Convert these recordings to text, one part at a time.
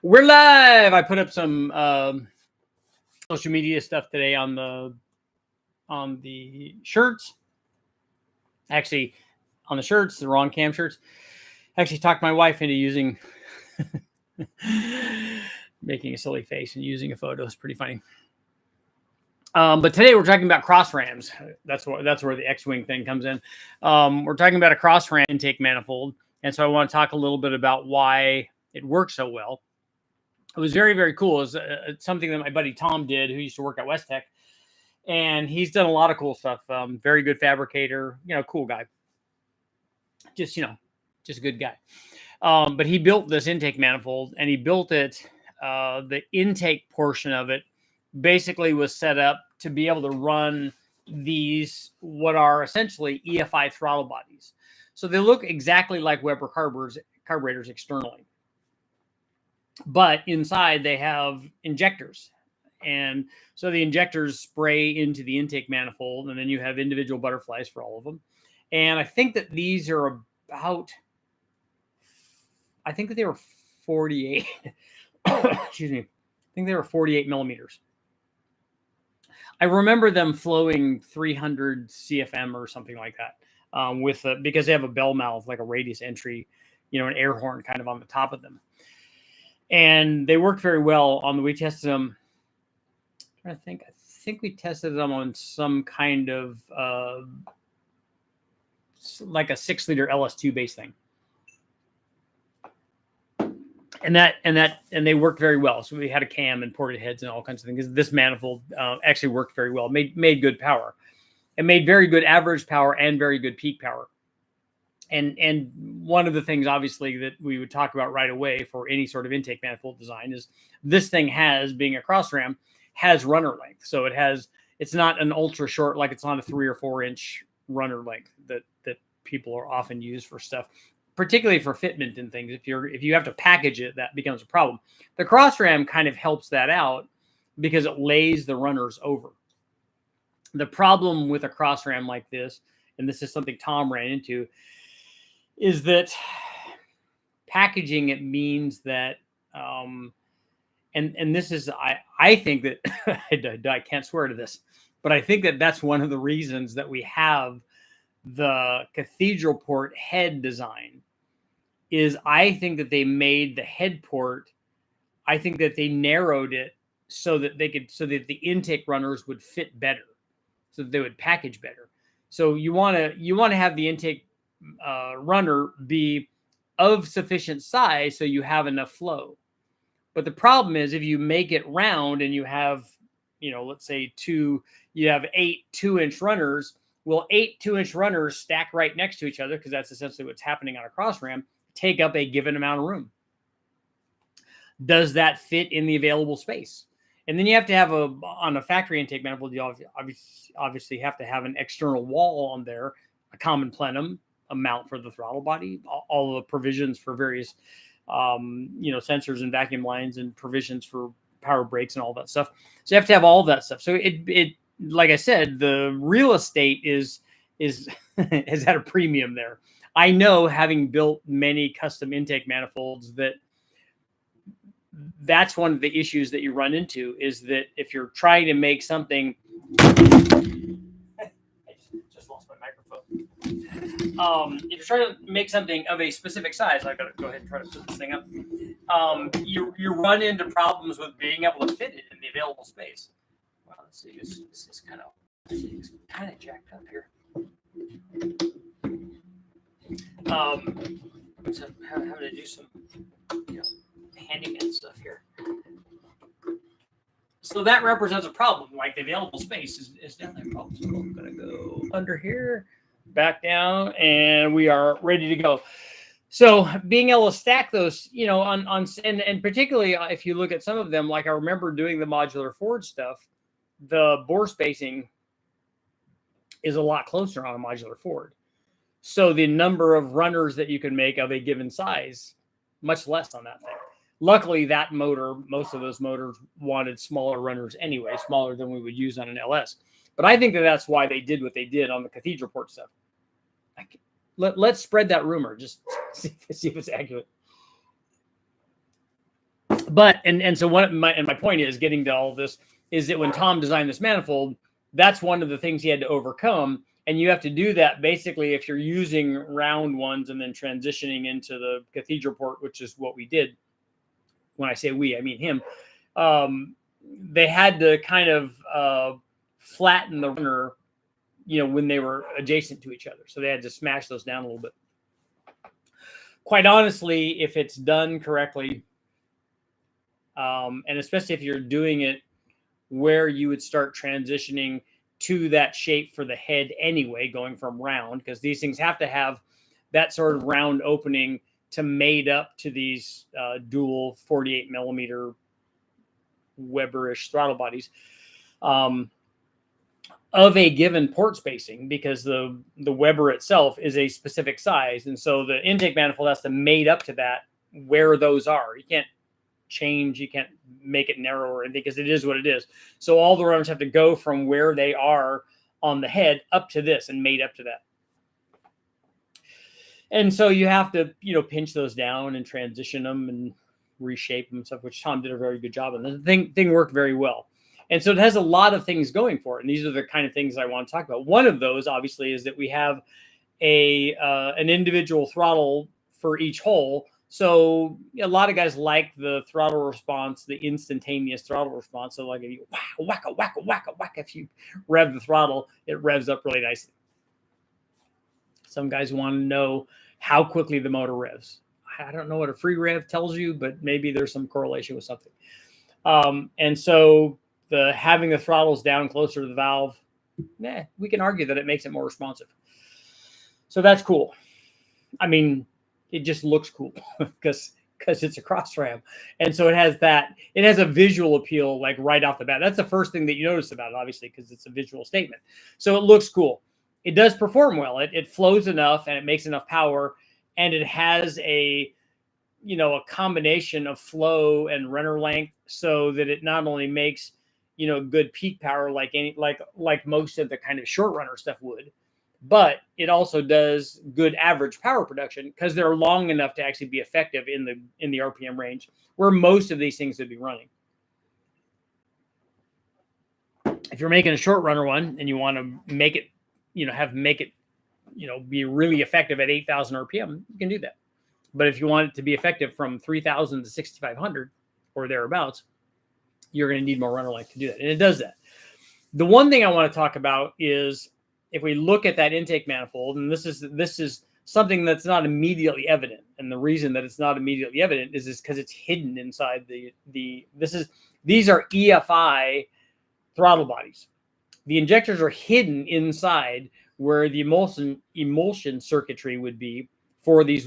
We're live. I put up some social media stuff today on the shirts. Actually, on the shirts, the wrong cam shirts. Actually, talked my wife into using making a silly face and using a photo. It's pretty funny. But today we're talking about cross rams. That's where the X-wing thing comes in. We're talking about a cross ram intake manifold, and so I want to talk a little bit about why it works so well. It was very, very cool. It's something that my buddy Tom did, who used to work at West Tech, and he's done a lot of cool stuff. Very good fabricator, cool guy. Just a good guy. But he built this intake manifold, and he built it. The intake portion of it basically was set up to be able to run these, what are essentially EFI throttle bodies. So they look exactly like Weber carburetors externally. But inside they have injectors. And so the injectors spray into the intake manifold, and then you have individual butterflies for all of them. And I think that these are about, I think that they were 48, excuse me. I think they were 48 millimeters. I remember them flowing 300 CFM or something like that because they have a bell mouth, like a radius entry, an air horn kind of on the top of them. And they worked very well we tested them. I think we tested them on some kind of like a 6-liter LS2 base thing. And they worked very well. So we had a cam and ported heads and all kinds of things. This manifold actually worked very well. Made good power. It made very good average power and very good peak power. And one of the things, obviously, that we would talk about right away for any sort of intake manifold design is this thing being a cross ram, has runner length. So it's not an ultra short, like it's not a 3 or 4 inch runner length that people are often used for stuff, particularly for fitment and things. If you have to package it, that becomes a problem. The cross ram kind of helps that out because it lays the runners over. The problem with a cross ram like this, and this is something Tom ran into, is that packaging it means that, and this is, I think that, I can't swear to this, but I think that that's one of the reasons that we have the cathedral port head design is I think that they made the head port, I think that they narrowed it so that the intake runners would fit better, so that they would package better. So you want to have the intake runner be of sufficient size so you have enough flow. But the problem is if you make it round and you have, let's say you have 8 2-inch runners. Well, 8 2-inch runners stack right next to each other, because that's essentially what's happening on a cross ram, take up a given amount of room. Does that fit in the available space? And then you have to have on a factory intake manifold, you obviously have to have an external wall on there, a common plenum, a mount for the throttle body, all the provisions for various, sensors and vacuum lines and provisions for power brakes and all that stuff. So you have to have all that stuff. So it like I said, the real estate is is at a premium there. I know, having built many custom intake manifolds, that's one of the issues that you run into, is that if you're trying to make something, I just lost my microphone. If you're trying to make something of a specific size, I've got to go ahead and try to put this thing up. You run into problems with being able to fit it in the available space. Wow, let's see. This is kind of jacked up here. So having to do some, handyman stuff here. So that represents a problem. Like, the available space is definitely a problem. So I'm going to go under here, back down, and we are ready to go. So being able to stack those, and particularly if you look at some of them, like I remember doing the modular Ford stuff, the bore spacing is a lot closer on a modular Ford. So the number of runners that you can make of a given size, much less on that thing. Luckily, that motor, most of those motors wanted smaller runners anyway, smaller than we would use on an LS. But I think that's why they did what they did on the cathedral port stuff. Let's spread that rumor, just see if it's accurate. But and so my point is getting to all of this is that when Tom designed this manifold, that's one of the things he had to overcome. And you have to do that basically if you're using round ones and then transitioning into the cathedral port, which is what we did. When I say we, I mean him. They had to kind of flatten the runner, when they were adjacent to each other. So they had to smash those down a little bit. Quite honestly, if it's done correctly, and especially if you're doing it where you would start transitioning to that shape for the head anyway, going from round, because these things have to have that sort of round opening to mate up to these dual 48 millimeter Weber-ish throttle bodies of a given port spacing, because the Weber itself is a specific size. And so the intake manifold has to mate up to that where those are. You can't change, you can't make it narrower, because it is what it is. So all the runners have to go from where they are on the head up to this and mate up to that. And so you have to, pinch those down and transition them and reshape them and stuff, which Tom did a very good job. And the thing worked very well. And so it has a lot of things going for it. And these are the kind of things I want to talk about. One of those, obviously, is that we have an individual throttle for each hole. So a lot of guys like the throttle response, the instantaneous throttle response. So like if you whack, if you rev the throttle, it revs up really nicely. Some guys want to know how quickly the motor revs. I don't know what a free rev tells you, but maybe there's some correlation with something. And so having the throttles down closer to the valve, we can argue that it makes it more responsive. So that's cool. I mean, it just looks cool because it's a cross ram. And so it has a visual appeal, like right off the bat. That's the first thing that you notice about it, obviously, because it's a visual statement. So it looks cool. It does perform well. It flows enough and it makes enough power, and it has a combination of flow and runner length, so that it not only makes good peak power like most of the kind of short runner stuff would, but it also does good average power production because they're long enough to actually be effective in the RPM range where most of these things would be running. If you're making a short runner one and you want to make it, be really effective at 8,000 RPM, you can do that. But if you want it to be effective from 3,000 to 6,500 or thereabouts, you're going to need more runner length to do that. And it does that. The one thing I want to talk about is if we look at that intake manifold, and this is something that's not immediately evident. And the reason that it's not immediately evident is because it's hidden inside these are EFI throttle bodies. The injectors are hidden inside where the emulsion circuitry would be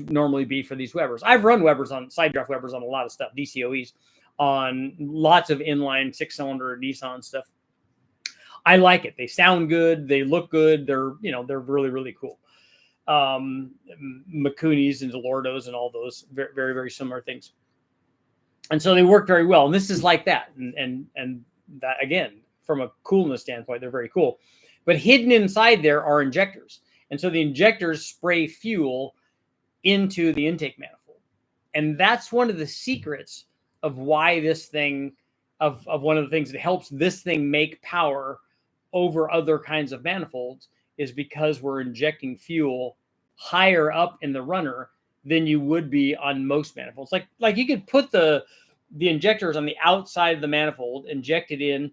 normally be for these Webers. I've run Webers on side draft Webers on a lot of stuff, DCOEs, on lots of inline 6-cylinder Nissan stuff. I like it. They sound good. They look good. They're really, really cool. Makunis and Delordos and all those very, very, very similar things. And so they work very well. And this is like that. And that, again, from a coolness standpoint, they're very cool. But hidden inside there are injectors. And so the injectors spray fuel into the intake manifold. And that's one of the secrets of why this thing, of one of the things that helps this thing make power over other kinds of manifolds, is because we're injecting fuel higher up in the runner than you would be on most manifolds. Like you could put the injectors on the outside of the manifold, inject it in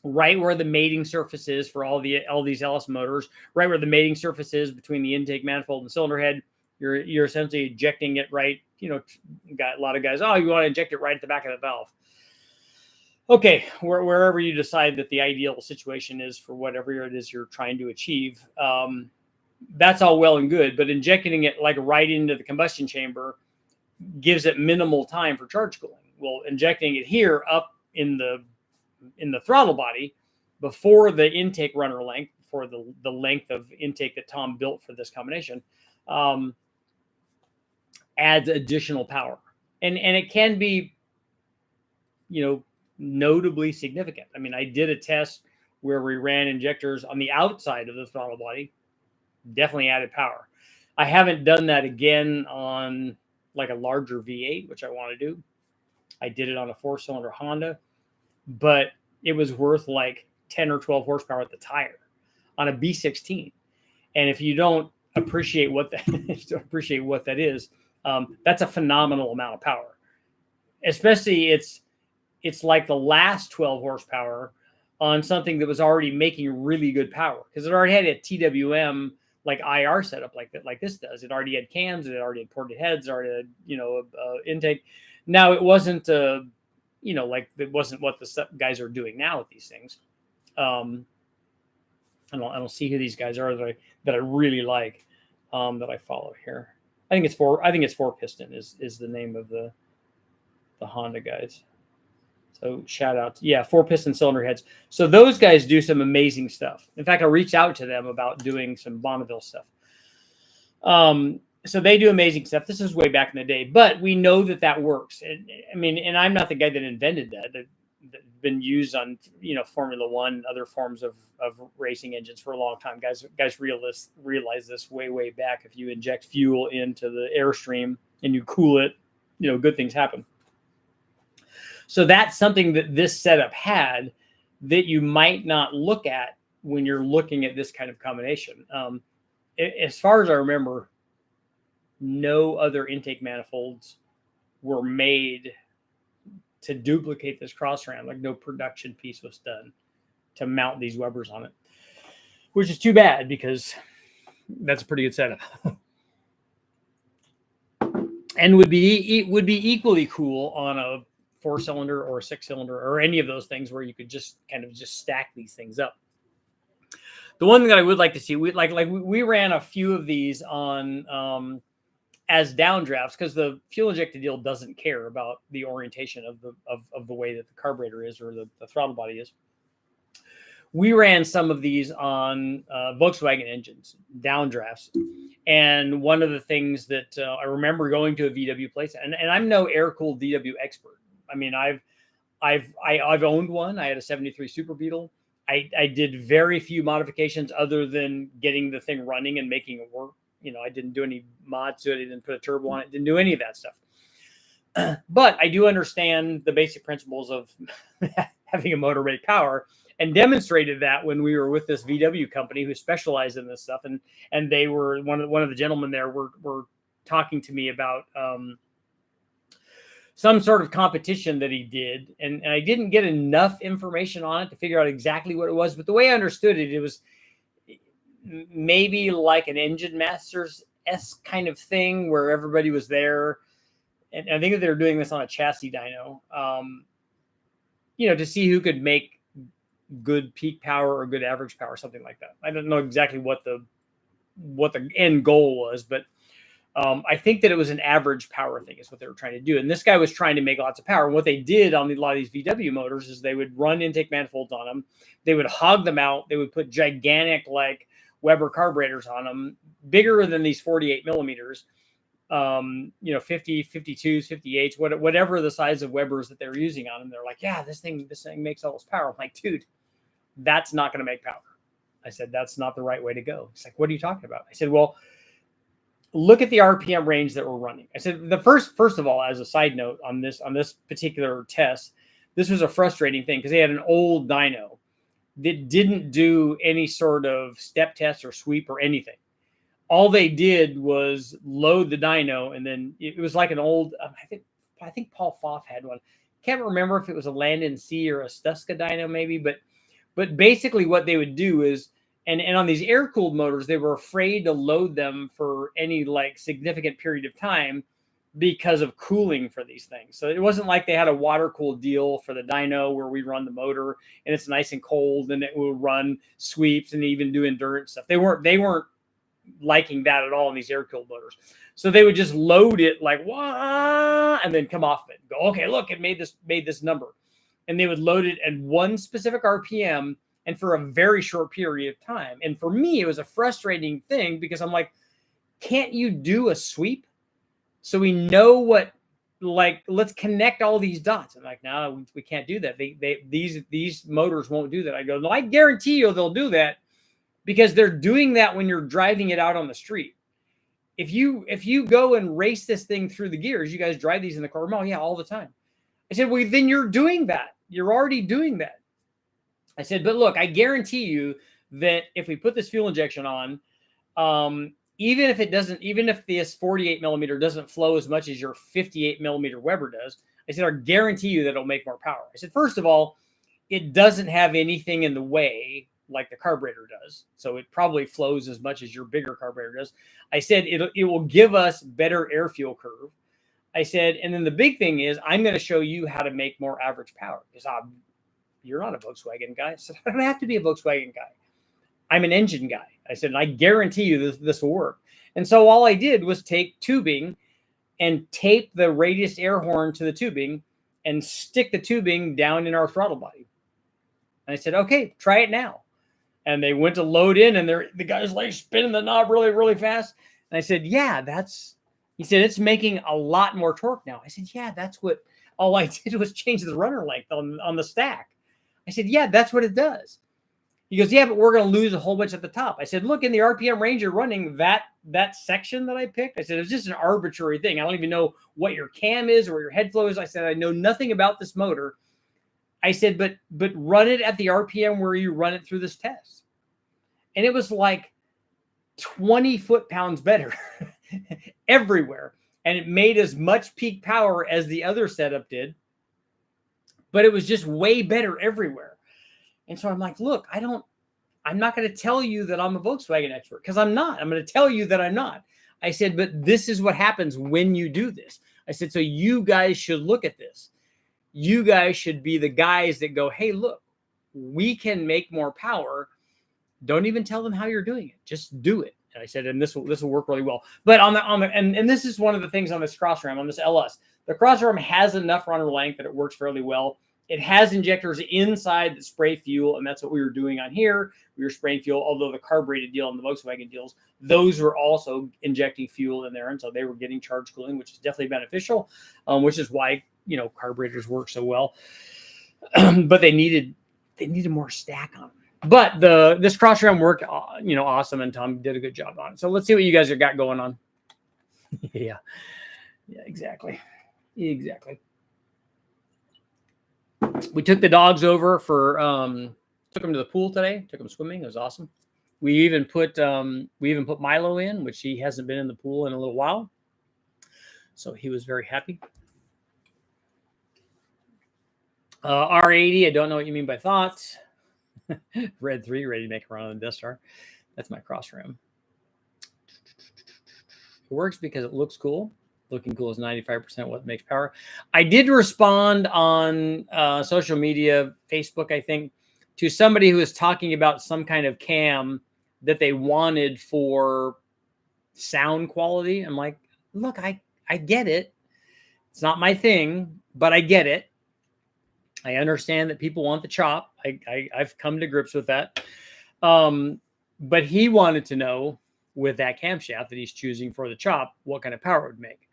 right where the mating surface is for all these LS motors, right where the mating surface is between the intake manifold and the cylinder head. You're essentially ejecting it right. Got a lot of guys, you want to inject it right at the back of the valve. Okay, wherever you decide that the ideal situation is for whatever it is you're trying to achieve, that's all well and good. But injecting it like right into the combustion chamber gives it minimal time for charge cooling. Well, injecting it here up in the throttle body before the intake runner length, for the length of intake that Tom built for this combination, adds additional power. And it can be, notably significant. I mean, I did a test where we ran injectors on the outside of the throttle body, definitely added power. I haven't done that again on like a larger V8, which I want to do. I did it on a 4-cylinder Honda, but it was worth like 10 or 12 horsepower at the tire on a B16. And if you don't appreciate what that is, that's a phenomenal amount of power. Especially it's like the last 12 horsepower on something that was already making really good power, because it already had a TWM like IR setup like this does. It already had cams, it already had ported heads, it already had, intake. Now it wasn't like it wasn't what the guys are doing now with these things. I don't see who these guys are that I really like, that I follow here. I think it's 4-piston is the name of the Honda guys. So shout out, 4-piston cylinder heads. So those guys do some amazing stuff. In fact, I reached out to them about doing some Bonneville stuff. So they do amazing stuff. This is way back in the day, but we know that works. And I'm not the guy that invented that. That's been used on Formula One, other forms of racing engines for a long time. Guys realize this way back. If you inject fuel into the airstream and you cool it, good things happen. So that's something that this setup had that you might not look at when you're looking at this kind of combination. As far as I remember, no other intake manifolds were made to duplicate this cross ram. Like, no production piece was done to mount these Webers on it, which is too bad, because that's a pretty good setup. And would be equally cool on a 4-cylinder or a 6-cylinder or any of those things, where you could just stack these things up. The one thing that I would like to see, we ran a few of these on as downdrafts, because the fuel injected deal doesn't care about the orientation of the way that the carburetor is, or the throttle body is. We ran some of these on Volkswagen engines, downdrafts. And one of the things that I remember going to a VW place, and I'm no air-cooled VW expert. I mean, I've owned one. I had a 73 Super Beetle. I did very few modifications other than getting the thing running and making it work. I didn't do any mods to it. I didn't put a turbo on it. Didn't do any of that stuff. But I do understand the basic principles of having a motor make power, and demonstrated that when we were with this VW company who specialized in this stuff. And they were one of the gentlemen there were talking to me about some sort of competition that he did. And I didn't get enough information on it to figure out exactly what it was. But the way I understood it, it was maybe like an Engine Masters-esque kind of thing, where everybody was there. And I think that they were doing this on a chassis dyno, to see who could make good peak power or good average power, something like that. I don't know exactly what the end goal was, but I think that it was an average power thing is what they were trying to do. And this guy was trying to make lots of power. And what they did on a lot of these VW motors is they would run intake manifolds on them. They would hog them out. They would put gigantic like Weber carburetors on them, bigger than these 48 millimeters, 50, 52s, 58s, whatever the size of Webers that they were using on them. They're like, yeah, this thing makes all this power. I'm like, dude, that's not going to make power. I said, that's not the right way to go. He's like, what are you talking about? I said, well, look at the RPM range that we're running. I said, first of all, as a side note on this particular test, this was a frustrating thing, because they had an old dyno that didn't do any sort of step test or sweep or anything. All they did was load the dyno, and then it was like an old, I think Paul Foff had one. Can't remember if it was a Landon C or a Stuska dyno maybe, but basically what they would do is, and on these air-cooled motors, they were afraid to load them for any like significant period of time because of cooling for these things. So it wasn't like they had a water-cooled deal for the dyno where we run the motor and it's nice and cold and it will run sweeps and even do endurance stuff. They weren't liking that at all in these air-cooled motors. So they would just load it like, wah, and then come off of it and go, okay, look, it made this number. And they would load it at one specific RPM and for a very short period of time. And for me, it was a frustrating thing, because I'm like, can't you do a sweep so we know what, like, let's connect all these dots? And like, no, we can't do that. These motors won't do that. I go, no, I guarantee you they'll do that, because they're doing that when you're driving it out on the street. If you go and race this thing through the gears, you guys drive these in the car. Oh yeah, all the time. I said, well, then you're doing that. You're already doing that. I said, but look, I guarantee you that if we put this fuel injection on, even if this 48 millimeter doesn't flow as much as your 58 millimeter Weber does, I said, I guarantee you that it'll make more power. I said, first of all, it doesn't have anything in the way like the carburetor does. So it probably flows as much as your bigger carburetor does. I said, it will give us better air fuel curve. I said, and then the big thing is I'm going to show you how to make more average power, because you're not a Volkswagen guy. I said, I don't have to be a Volkswagen guy. I'm an engine guy. I said, and I guarantee you this will work. And so all I did was take tubing and tape the radius air horn to the tubing and stick the tubing down in our throttle body. And I said, okay, try it now. And they went to load in, and the guy's like spinning the knob really, really fast. And I said, yeah, he said, it's making a lot more torque now. I said, yeah, that's what, all I did was change the runner length on the stack. I said, yeah, that's what it does. He goes, yeah, but we're going to lose a whole bunch at the top. I said, look, in the RPM range you're running, that section that I picked, I said, it's just an arbitrary thing. I don't even know what your cam is or your head flow is. I said, I know nothing about this motor. I said, but run it at the RPM where you run it through this test. And it was like 20 foot-pounds better everywhere. And it made as much peak power as the other setup did, but it was just way better everywhere. And so I'm like, look, I'm not going to tell you that I'm a Volkswagen expert, because I'm not. I'm going to tell you that I'm not. I said, but this is what happens when you do this. I said, so you guys should look at this. You guys should be the guys that go, hey, look, we can make more power. Don't even tell them how you're doing it. Just do it. And I said, and this will work really well. But and this is one of the things on this cross ram, on this LS. The cross ram has enough runner length that it works fairly well. It has injectors inside that spray fuel, and that's what we were doing on here. We were spraying fuel, although the carbureted deal and the Volkswagen deals, those were also injecting fuel in there, and so they were getting charge cooling, which is definitely beneficial, which is why, carburetors work so well. But they needed more stack on them. But this cross ram worked, awesome, and Tom did a good job on it. So let's see what you guys have got going on. Yeah, exactly. We took the dogs over took them to the pool today. Took them swimming. It was awesome. We even put Milo in, which he hasn't been in the pool in a little while. So he was very happy. R80, I don't know what you mean by thoughts. Red 3, ready to make a run on the Death Star. That's my cross ram. It works because it looks cool. Looking cool is 95% what makes power. I did respond on social media, Facebook, I think, to somebody who was talking about some kind of cam that they wanted for sound quality. I'm like, look, I get it. It's not my thing, but I get it. I understand that people want the chop. I've come to grips with that. But he wanted to know, with that camshaft that he's choosing for the chop, what kind of power it would make.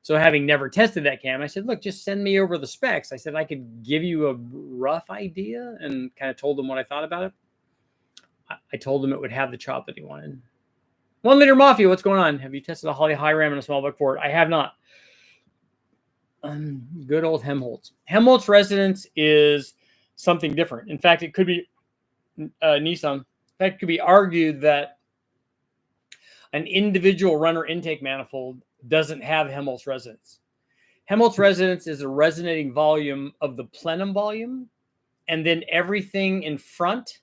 So having never tested that cam, I said, look, just send me over the specs. I said, I could give you a rough idea, and kind of told him what I thought about it. I told him it would have the chop that he wanted. 1 Liter Mafia, what's going on? Have you tested a high ram and a small buck Ford? I have not. Good old Helmholtz. Helmholtz resonance is something different. In fact, it could be Nissan. In fact, it could be argued that an individual runner intake manifold doesn't have Helmholtz resonance. Helmholtz resonance is a resonating volume of the plenum volume, and then everything in front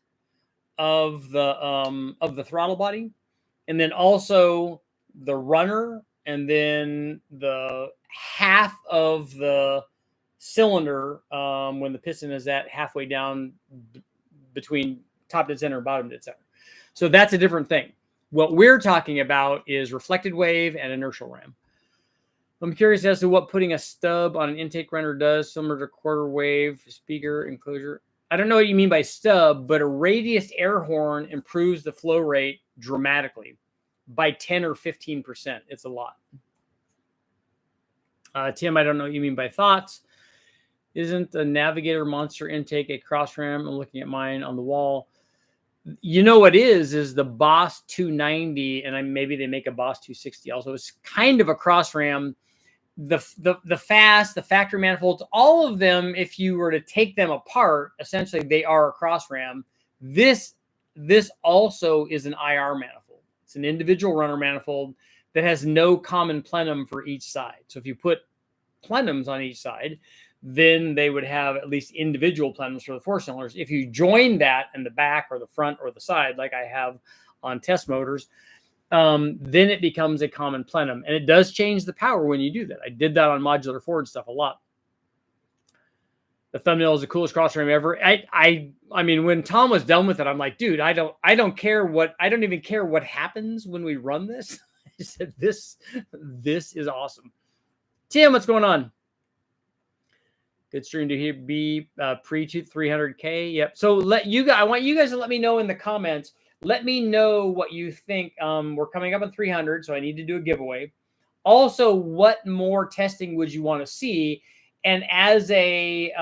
of the throttle body, and then also the runner, and then the half of the cylinder when the piston is at halfway down between top dead center and bottom dead center. So that's a different thing. What we're talking about is reflected wave and inertial ram. I'm curious as to what putting a stub on an intake runner does, similar to quarter wave speaker enclosure. I don't know what you mean by stub, but a radius air horn improves the flow rate dramatically by 10 or 15%. It's a lot. Tim, I don't know what you mean by thoughts. Isn't the Navigator Monster intake a cross ram? I'm looking at mine on the wall. You know what is the Boss 290, and maybe they make a Boss 260 also. It's kind of a cross ram, the fast, the factory manifolds, all of them, if you were to take them apart, essentially they are a cross ram. This also is an IR manifold. It's an individual runner manifold that has no common plenum for each side. So if you put plenums on each side, then they would have at least individual plenums for the 4-cylinders. If you join that in the back or the front or the side, like I have on test motors, then it becomes a common plenum. And it does change the power when you do that. I did that on modular Ford stuff a lot. The thumbnail is the coolest cross ram ever. I mean, when Tom was done with it, I'm like, dude, I don't even care what happens when we run this. I said, this is awesome. Tim, what's going on? Good stream to be pre-300K. Yep. So I want you guys to let me know in the comments. Let me know what you think. We're coming up on 300, so I need to do a giveaway. Also, what more testing would you want to see? And as a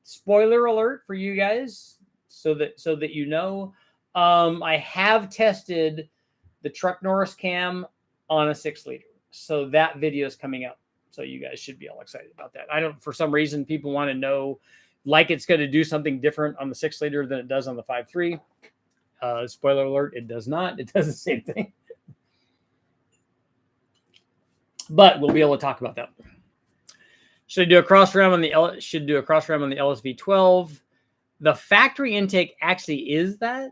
spoiler alert for you guys, so that you know, I have tested the truck Norris cam on a 6-liter. So that video is coming up. So you guys should be all excited about that. For some reason, people want to know, like it's going to do something different on the 6-liter than it does on the 5.3. Spoiler alert, it does not. It does the same thing. But we'll be able to talk about that. Should do a cross ram on the LSV 12. The factory intake actually is that.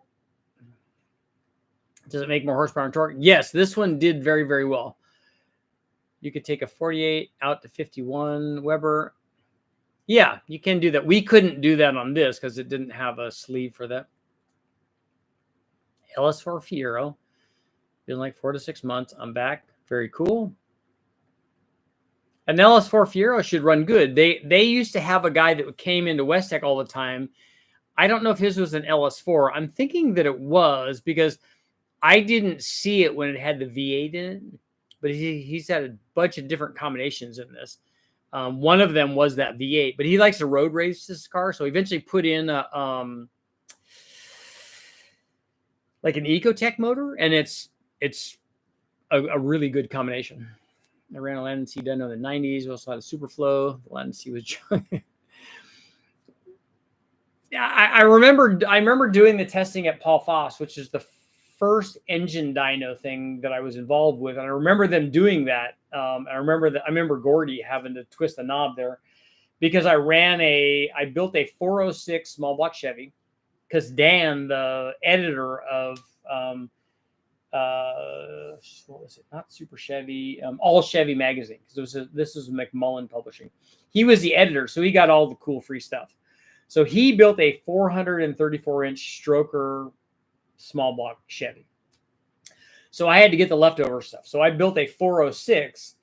Does it make more horsepower and torque? Yes, this one did very, very well. You could take a 48 out to 51 Weber. Yeah, you can do that. We couldn't do that on this because it didn't have a sleeve for that. LS4 Fiero. Been like 4 to 6 months. I'm back. Very cool. An LS4 Fiero should run good. They used to have a guy that came into West Tech all the time. I don't know if his was an LS4. I'm thinking that it was because I didn't see it when it had the V8 in it. But he's had a bunch of different combinations in this. One of them was that V8, but he likes to road race this car. So he eventually put in like an Ecotech motor, and it's a really good combination. I ran a Land & Sea Dyno in the 90s. We also had a Superflow. The Land & Sea was yeah, I remember doing the testing at Paul Foss, which is the first engine dyno thing that I was involved with. And I remember them doing that. I remember Gordy having to twist the knob there because I built a 406 small block Chevy because Dan, the editor of, what was it? Not Super Chevy, All Chevy magazine. Because this was McMullen Publishing. He was the editor, so he got all the cool free stuff. So he built a 434-inch stroker small block Chevy. So I had to get the leftover stuff. So I built a 406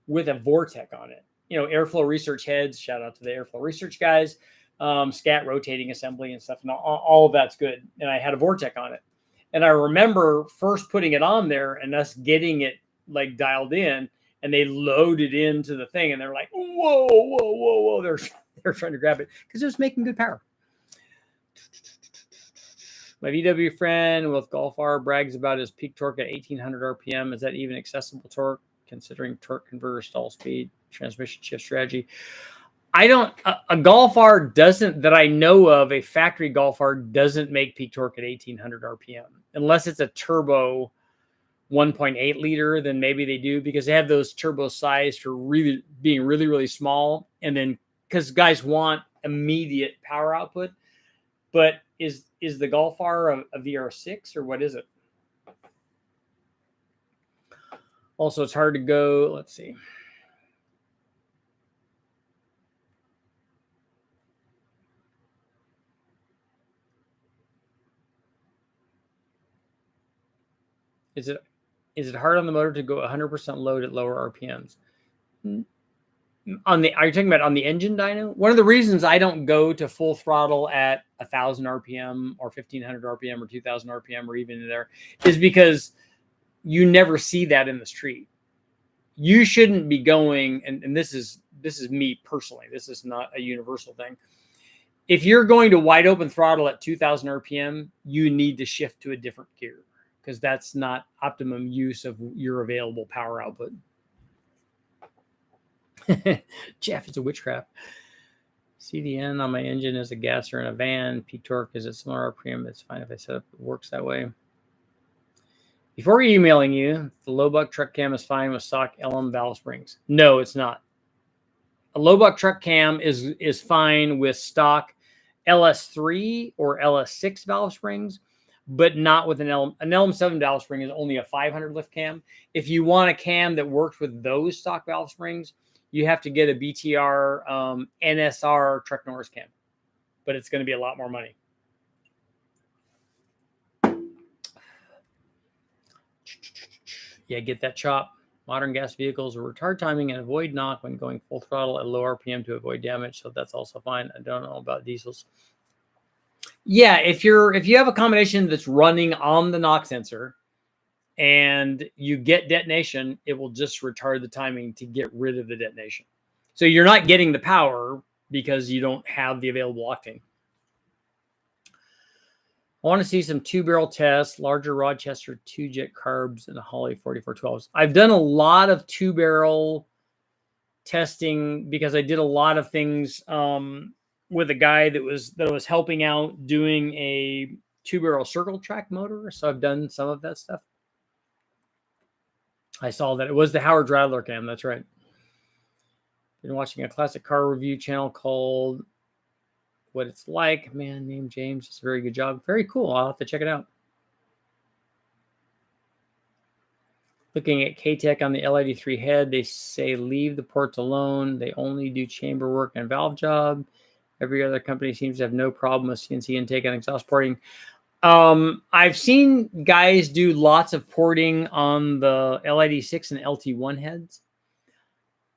with a Vortec on it. Airflow research heads. Shout out to the Airflow research guys. Scat rotating assembly and stuff. And all of that's good. And I had a Vortec on it. And I remember first putting it on there and us getting it like dialed in, and they loaded into the thing, and they're like, whoa, whoa, whoa, whoa. They're trying to grab it because it was making good power. My VW friend with Golf R brags about his peak torque at 1800 RPM. Is that even accessible torque considering torque converter stall speed, transmission shift strategy? A Golf R doesn't, that I know of, a factory Golf R doesn't make peak torque at 1800 RPM. Unless it's a turbo 1.8 liter, then maybe they do, because they have those turbo sized for really being really, really small. And then because guys want immediate power output. But is the Golf R a VR6 or what is it? Also, it's hard to go. Let's see. Is it hard on the motor to go 100% load at lower RPMs? Are you talking about on the engine dyno? One of the reasons I don't go to full throttle at 1,000 RPM or 1,500 RPM or 2,000 RPM or even there is because you never see that in the street. You shouldn't be going, and this is me personally. This is not a universal thing. If you're going to wide open throttle at 2,000 RPM, you need to shift to a different gear because that's not optimum use of your available power output. Jeff, it's a witchcraft. CDN on my engine is a gasser in a van. Peak torque is at similar RPM. It's fine if I set up. It works that way. Before emailing you, the low buck truck cam is fine with stock LM valve springs. No, it's not. A low buck truck cam is fine with stock LS3 or LS6 valve springs, but not with an LM7 valve spring is only a 500 lift cam. If you want a cam that works with those stock valve springs, you have to get a BTR NSR Truck Norris cam, but it's going to be a lot more money. Yeah, get that chop. Modern gas vehicles will retard timing and avoid knock when going full throttle at low RPM to avoid damage. So that's also fine. I don't know about diesels. Yeah, if you have a combination that's running on the knock sensor and you get detonation, it will just retard the timing to get rid of the detonation. So you're not getting the power because you don't have the available octane. I want to see some 2-barrel tests, larger Rochester 2-jet carbs, and a Holley 4412s. I've done a lot of 2-barrel testing because I did a lot of things with a guy that was helping out doing a 2-barrel circle track motor. So I've done some of that stuff. I saw that it was the Howard Radler cam. That's right. Been watching a classic car review channel called What It's Like. Man named James. It's a very good job. Very cool. I'll have to check it out. Looking at K-Tech on the L83 head, they say leave the ports alone. They only do chamber work and valve job. Every other company seems to have no problem with CNC intake and exhaust porting. I've seen guys do lots of porting on the L86 and LT1 heads.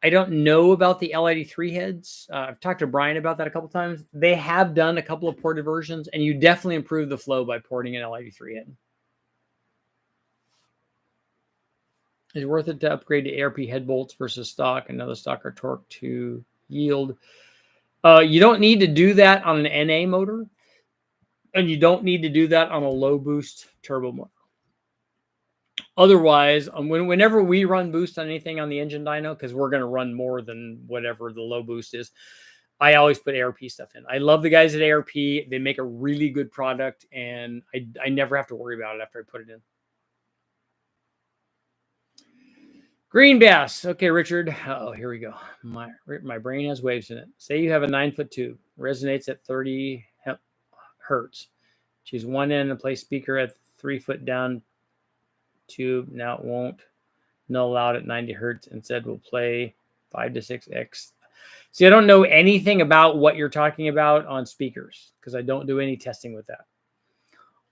I don't know about the L83 heads. I've talked to Brian about that a couple times. They have done a couple of ported versions, and you definitely improve the flow by porting an L83 head. Is it worth it to upgrade to ARP head bolts versus stock? Another stock or torque to yield. You don't need to do that on an NA motor, and you don't need to do that on a low boost turbo motor. Otherwise, whenever we run boost on anything on the engine dyno, because we're going to run more than whatever the low boost is, I always put ARP stuff in. I love the guys at ARP. They make a really good product, and I never have to worry about it after I put it in. Green bass. Okay, Richard. Oh, here we go. My brain has waves in it. Say you have a 9-foot tube. Resonates at 30 hertz. Choose one end and play speaker at 3-foot down tube. Now it won't null out at 90 hertz. Instead, we'll play 5 to 6x. See, I don't know anything about what you're talking about on speakers because I don't do any testing with that.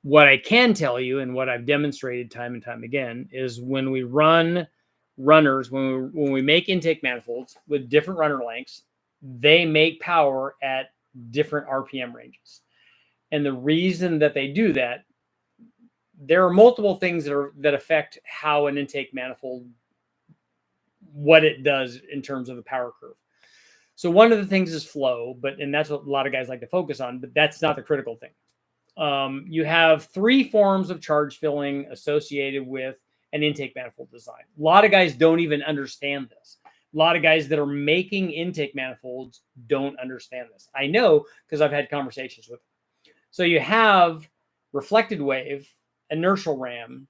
What I can tell you and what I've demonstrated time and time again is when we run runners, when we make intake manifolds with different runner lengths, they make power at different RPM ranges. And the reason that they do that, there are multiple things that affect how an intake manifold, what it does in terms of the power curve. So one of the things is flow, and that's what a lot of guys like to focus on, but that's not the critical thing. You have 3 forms of charge filling associated with an intake manifold design. A lot of guys don't even understand this. A lot of guys that are making intake manifolds don't understand this. I know because I've had conversations with them. So you have reflected wave, inertial ram,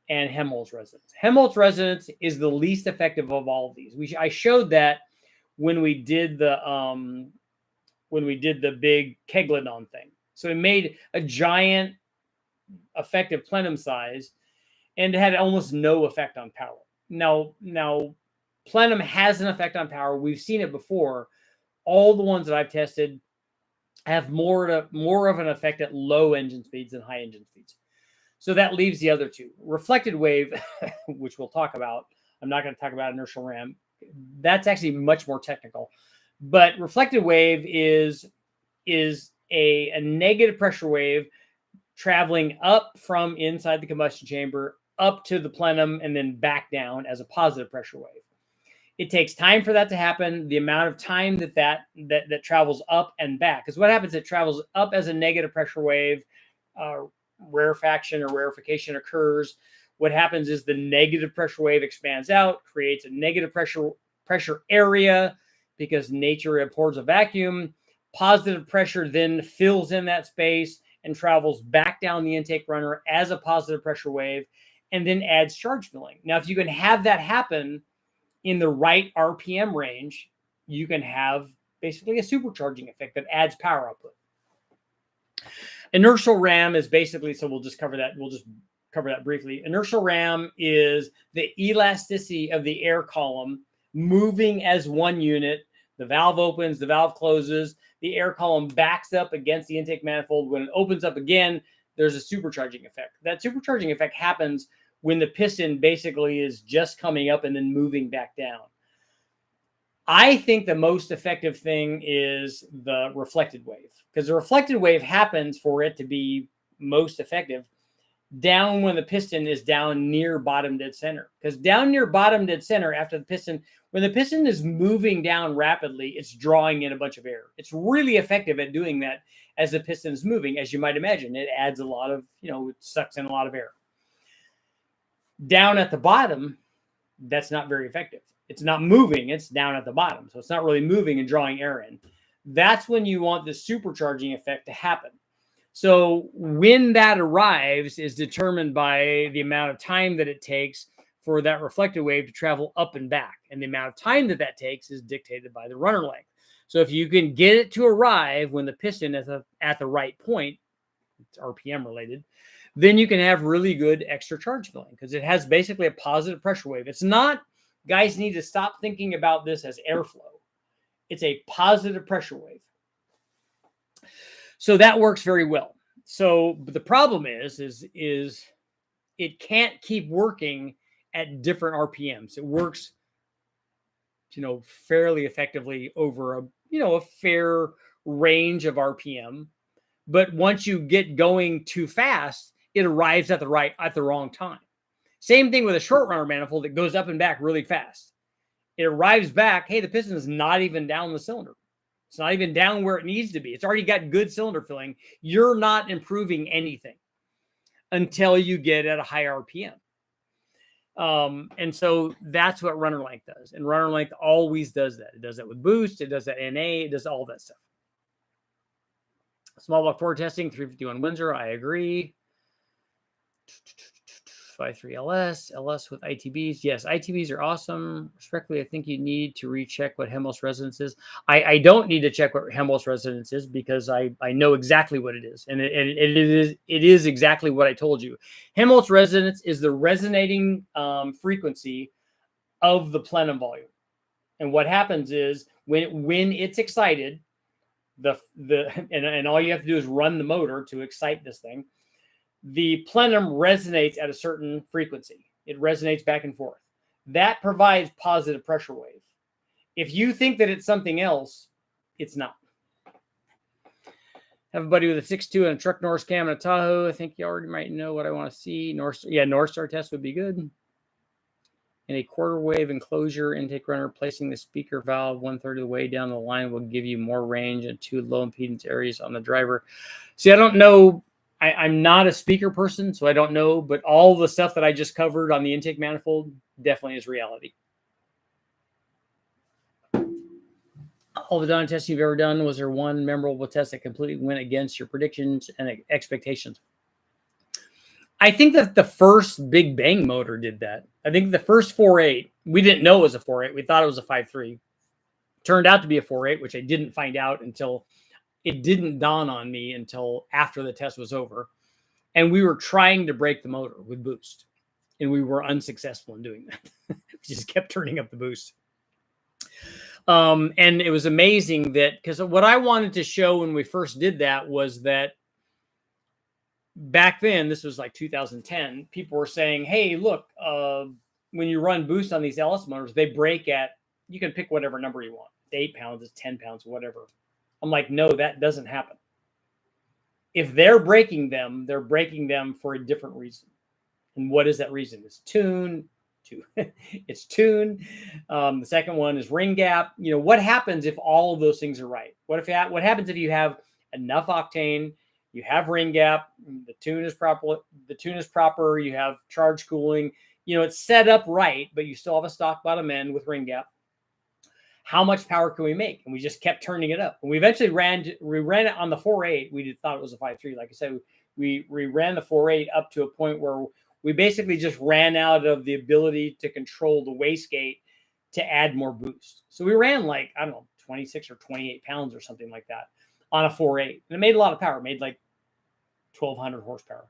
and Helmholtz resonance. Helmholtz resonance is the least effective of all of these. I showed that when we did the big Keglidon thing. So it made a giant effective plenum size, and it had almost no effect on power. Now plenum has an effect on power. We've seen it before. All the ones that I've tested have more of an effect at low engine speeds than high engine speeds. So that leaves the other two. Reflected wave, which we'll talk about. I'm not going to talk about inertial ram. That's actually much more technical. But reflected wave is a negative pressure wave traveling up from inside the combustion chamber up to the plenum and then back down as a positive pressure wave. It takes time for that to happen. The amount of time that travels up and back, because what happens, it travels up as a negative pressure wave, rarefaction or rarefication occurs. What happens is the negative pressure wave expands out, creates a negative pressure pressure area because nature abhors a vacuum. Positive pressure then fills in that space and travels back down the intake runner as a positive pressure wave and then adds charge filling. Now, if you can have that happen in the right RPM range, you can have basically a supercharging effect that adds power output. Inertial ram is basically, so we'll just cover that. We'll just cover that briefly. Inertial ram is the elasticity of the air column moving as one unit. The valve opens, the valve closes, the air column backs up against the intake manifold. When it opens up again, there's a supercharging effect. That supercharging effect happens when the piston basically is just coming up and then moving back down. I think the most effective thing is the reflected wave, because the reflected wave happens for it to be most effective down when the piston is down near bottom dead center. Because down near bottom dead center, after the piston, when the piston is moving down rapidly, it's drawing in a bunch of air. It's really effective at doing that as the piston is moving, as you might imagine. It adds a lot of, it sucks in a lot of air. Down at the bottom, that's not very effective. It's not moving, it's down at the bottom. So it's not really moving and drawing air in. That's when you want the supercharging effect to happen. So when that arrives is determined by the amount of time that it takes for that reflected wave to travel up and back. And the amount of time that takes is dictated by the runner length. So if you can get it to arrive when the piston is at the right point, it's RPM related, then you can have really good extra charge filling because it has basically a positive pressure wave. It's not, guys need to stop thinking about this as airflow. It's a positive pressure wave. So that works very well. So but the problem is it can't keep working at different RPMs. It works, fairly effectively over a fair range of RPM. But once you get going too fast, it arrives at the wrong time. Same thing with a short runner manifold. It goes up and back really fast. It arrives back. Hey, the piston is not even down the cylinder. It's not even down where it needs to be. It's already got good cylinder filling. You're not improving anything until you get at a high RPM. And so that's what runner length does. And runner length always does that. It does that with boost. It does that NA. It does all that stuff. Small block Ford testing, 351 Windsor. I agree. 53 LS with ITBs. Yes, ITBs are awesome. Respectfully, I think you need to recheck what Helmholtz resonance is. I don't need to check what Helmholtz resonance is because I know exactly what it is. And it is exactly what I told you. Helmholtz resonance is the resonating frequency of the plenum volume. And what happens is when it's excited, and all you have to do is run the motor to excite this thing. The plenum resonates at a certain frequency. It resonates back and forth. That provides positive pressure wave. If you think that it's something else, it's not. Have a buddy with a 6.2 and a truck North cam and a Tahoe. I think you already might know what I want to see. North Star test would be good. And a quarter wave enclosure intake runner, placing the speaker valve 1/3 of the way down the line will give you more range and 2 low impedance areas on the driver. See, I don't know. I'm not a speaker person, so I don't know, but all the stuff that I just covered on the intake manifold definitely is reality. All the Dyno tests you've ever done, was there one memorable test that completely went against your predictions and expectations? I think that the first Big Bang motor did that. I think the first 4.8, we didn't know it was a 4.8. We thought it was a 5.3. Turned out to be a 4.8, which I didn't find out until it didn't dawn on me until after the test was over. And we were trying to break the motor with boost. And we were unsuccessful in doing that. We just kept turning up the boost. And it was amazing that, because what I wanted to show when we first did that was that back then, this was like 2010, people were saying, hey, look, when you run boost on these LS motors, they break at, you can pick whatever number you want. It's 8 pounds, it's 10 pounds, whatever. I'm like, no, that doesn't happen. If they're breaking them for a different reason. And what is that reason? It's tune. It's tune. The second one is ring gap. What happens if all of those things are right? What happens if you have enough octane, you have ring gap, the tune is proper, you have charge cooling, it's set up right, but you still have a stock bottom end with ring gap. how much power can we make? And we just kept turning it up. And we eventually ran it on the 4.8. We thought it was a 5.3. Like I said, we ran the 4.8 up to a point where we basically just ran out of the ability to control the wastegate to add more boost. So we ran like, I don't know, 26 or 28 pounds or something like that on a 4.8. And it made a lot of power. It made like 1,200 horsepower.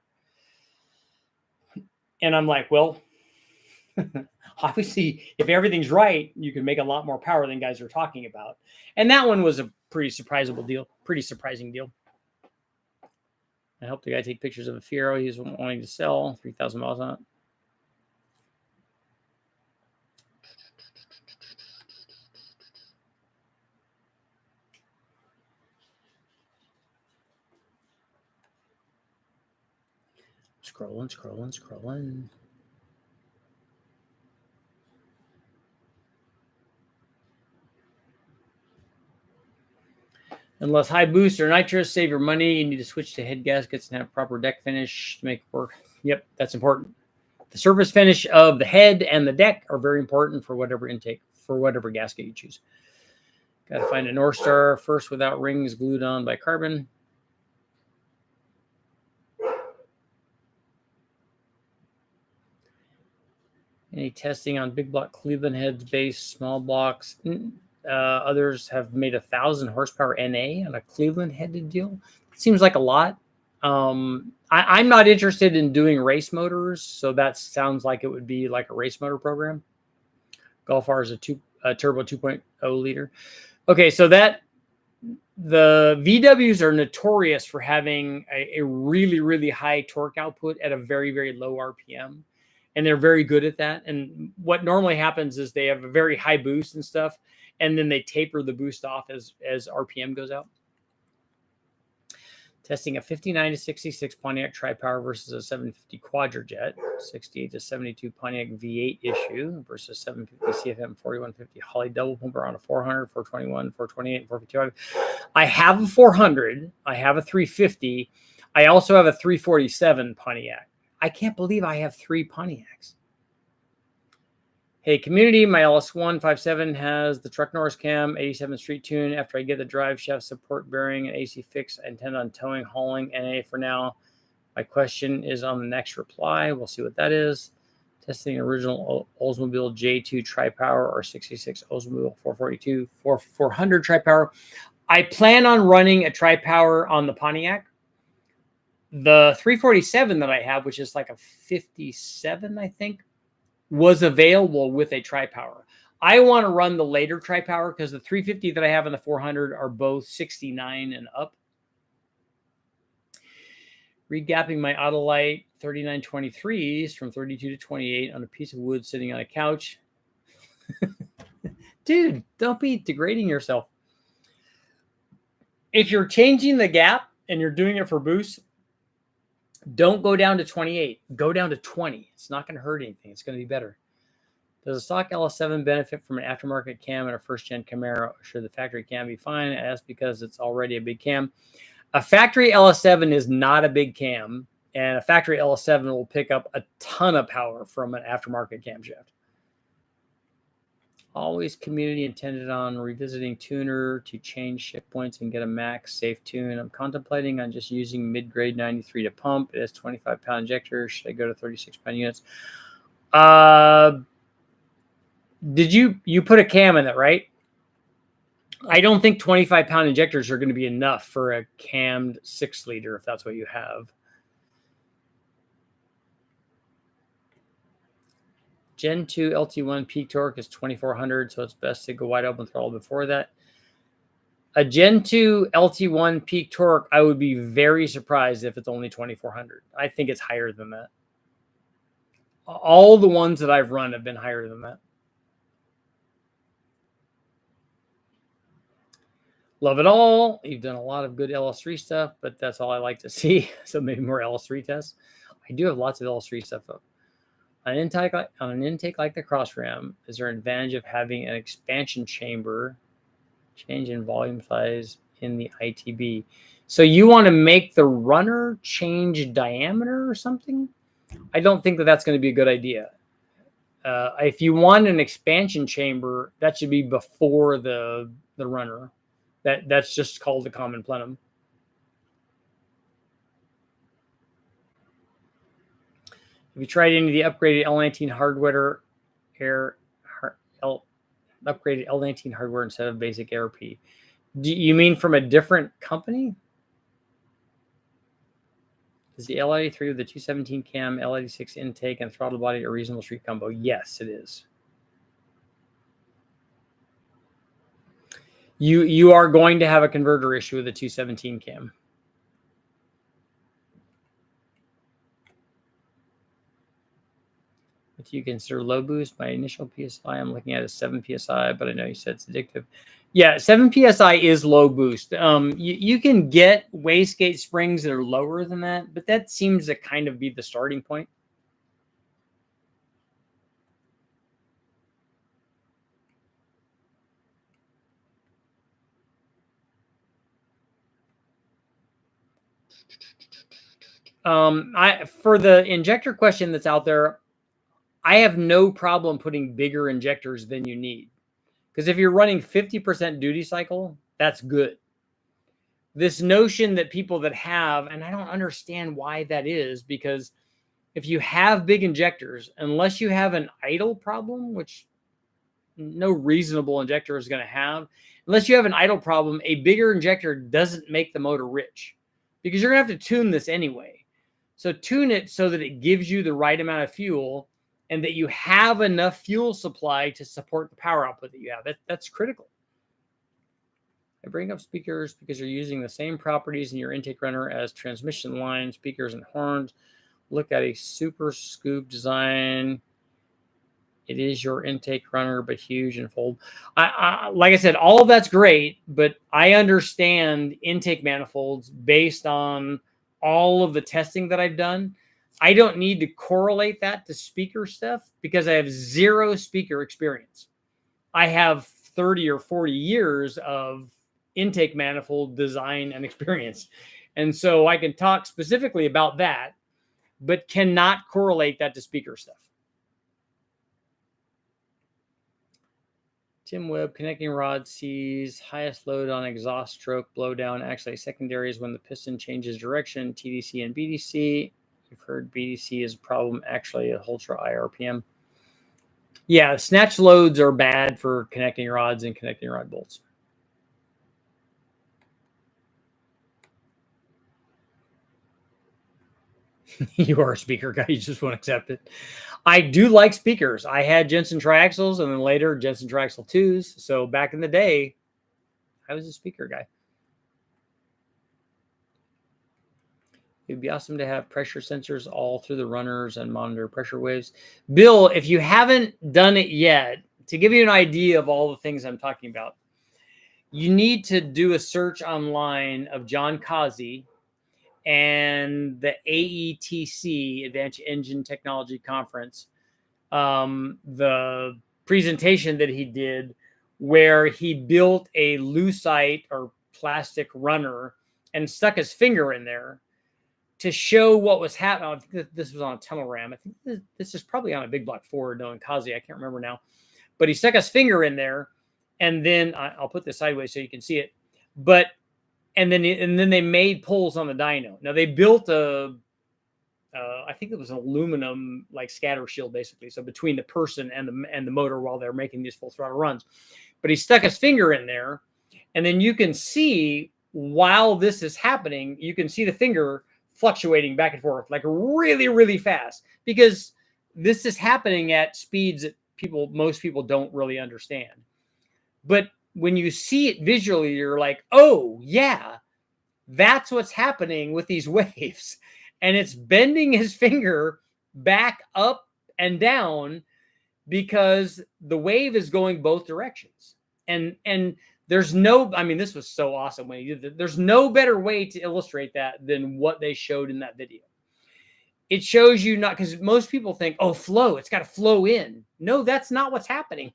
And I'm like, well, obviously, if everything's right, you can make a lot more power than guys are talking about. And that one was a pretty surprising deal. I helped the guy take pictures of a Fiero he was wanting to sell, 3,000 miles on it. Scrolling. Unless high boost or nitrous save your money, you need to switch to head gaskets and have proper deck finish to make it work. Yep, that's important. The surface finish of the head and the deck are very important for whatever intake, for whatever gasket you choose. Got to find a North Star first without rings glued on by carbon. Any testing on big block Cleveland heads, base, small blocks? Others have made 1,000 horsepower NA on a Cleveland headed deal. It seems like a lot. I'm not interested in doing race motors, so that sounds like it would be like a race motor program. Golf R is a turbo 2.0 liter. Okay, so that the VWs are notorious for having a really, really high torque output at a very, very low RPM. And they're very good at that. And what normally happens is they have a very high boost and stuff, and then they taper the boost off as RPM goes out. Testing a 59 to 66 Pontiac Tri-Power versus a 750 Quadrajet, 68 to 72 Pontiac V8 issue versus 750 CFM 4150 Holley double pumper on a 400, 421, 428, and 455. I have a 400. I have a 350. I also have a 347 Pontiac. I can't believe I have 3 Pontiacs. Hey, community, my LS157 has the truck Norris cam, 87 street tune. After I get the drive shaft support bearing and AC fix, I intend on towing, hauling, NA for now. My question is on the next reply. We'll see what that is. Testing original Oldsmobile J2 Tri-Power or 66 Oldsmobile 442 400 Tri-Power. I plan on running a Tri-Power on the Pontiac. The 347 that I have, which is like a 57, I think, was available with a Tri-Power. I want to run the later Tri-Power because the 350 that I have and the 400 are both 69 and up. Regapping my Autolite 3923s from 32 to 28 on a piece of wood sitting on a couch. Dude, don't be degrading yourself. If you're changing the gap and you're doing it for boost, don't go down to 28. Go down to 20. It's not going to hurt anything. It's going to be better. Does a stock LS7 benefit from an aftermarket cam and a first-gen Camaro? Or should the factory cam be fine? That's because it's already a big cam. A factory LS7 is not a big cam, and a factory LS7 will pick up a ton of power from an aftermarket camshaft. Always community intended on revisiting tuner to change shift points and get a max safe tune. I'm contemplating on just using mid-grade 93 to pump. It has 25-pound injector. Should I go to 36-pound units? Did you put a cam in it, right? I don't think 25-pound injectors are going to be enough for a cammed 6-liter if that's what you have. Gen 2 LT1 peak torque is 2,400, so it's best to go wide open throttle before that. A Gen 2 LT1 peak torque, I would be very surprised if it's only 2,400. I think it's higher than that. All the ones that I've run have been higher than that. Love it all. You've done a lot of good LS3 stuff, but that's all I like to see. So maybe more LS3 tests. I do have lots of LS3 stuff up. On an intake like the Cross Ram, is there an advantage of having an expansion chamber change in volume size in the ITB? So you want to make the runner change diameter or something? I don't think that that's going to be a good idea. If you want an expansion chamber, that should be before the runner. That's just called the common plenum. Have you tried any of the upgraded L19 hardware upgraded L19 hardware instead of basic ARP? Do you mean from a different company? Is the L83 with the 217 cam, L86 intake, and throttle body a reasonable street combo? Yes, it is. You are going to have a converter issue with the 217 cam. If you consider low boost, my initial PSI I'm looking at is 7 PSI, but I know you said it's addictive. Yeah, 7 PSI is low boost. You can get wastegate springs that are lower than that, but that seems to kind of be the starting point. For the injector question that's out there, I have no problem putting bigger injectors than you need. Because if you're running 50% duty cycle, that's good. This notion that people that have, and I don't understand why that is, because if you have big injectors, unless you have an idle problem, which no reasonable injector is going to have, unless you have an idle problem, a bigger injector doesn't make the motor rich, because you're going to have to tune this anyway. So tune it so that it gives you the right amount of fuel and that you have enough fuel supply to support the power output that you have. That's critical. I bring up speakers because you're using the same properties in your intake runner as transmission line, speakers, and horns. Look at a super scoop design. It is your intake runner, but huge and fold. Like I said, all of that's great, but I understand intake manifolds based on all of the testing that I've done. I don't need to correlate that to speaker stuff because I have zero speaker experience. I have 30 or 40 years of intake manifold design and experience. And so I can talk specifically about that, but cannot correlate that to speaker stuff. Tim Webb, connecting rod sees highest load on exhaust stroke blowdown. Actually, secondary is when the piston changes direction, TDC and BDC. You've heard BDC is a problem, actually a ultra high RPM. Yeah, snatch loads are bad for connecting rods and connecting rod bolts. You are a speaker guy. You just won't accept it. I do like speakers. I had Jensen triaxles and then later Jensen triaxle 2s. So back in the day, I was a speaker guy. It'd be awesome to have pressure sensors all through the runners and monitor pressure waves. Bill, if you haven't done it yet, to give you an idea of all the things I'm talking about, you need to do a search online of John Kazi and the AETC, Advanced Engine Technology Conference, the presentation that he did where he built a lucite or plastic runner and stuck his finger in there to show what was happening. I think this was on a tunnel ram. I think this is probably on a big block Ford, knowing Kazi. I can't remember now. But he stuck his finger in there, and then I'll put this sideways so you can see it. And then they made pulls on the dyno. Now they built I think it was an aluminum like scatter shield basically, so between the person and the motor while they're making these full throttle runs. But he stuck his finger in there, and then you can see while this is happening, you can see the finger fluctuating back and forth like really, really fast, because this is happening at speeds that most people don't really understand. But when you see it visually, you're like, oh yeah, that's what's happening with these waves. And it's bending his finger back up and down because the wave is going both directions. And there's no, I mean, this was so awesome when he did that. There's no better way to illustrate that than what they showed in that video. It shows you not, because most people think, oh, flow, it's got to flow in. No, that's not what's happening.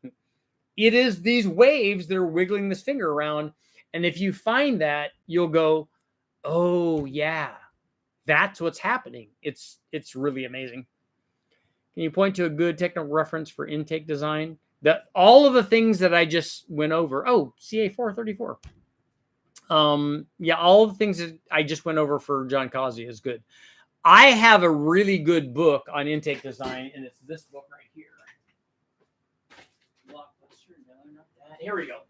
It is these waves that are wiggling this finger around. And if you find that, you'll go, oh, yeah, that's what's happening. It's really amazing. Can you point to a good technical reference for intake design? All of the things that I just went over. Oh, CA434. Yeah, all the things that I just went over for John Causey is good. I have a really good book on intake design, and it's this book right here. Here we go.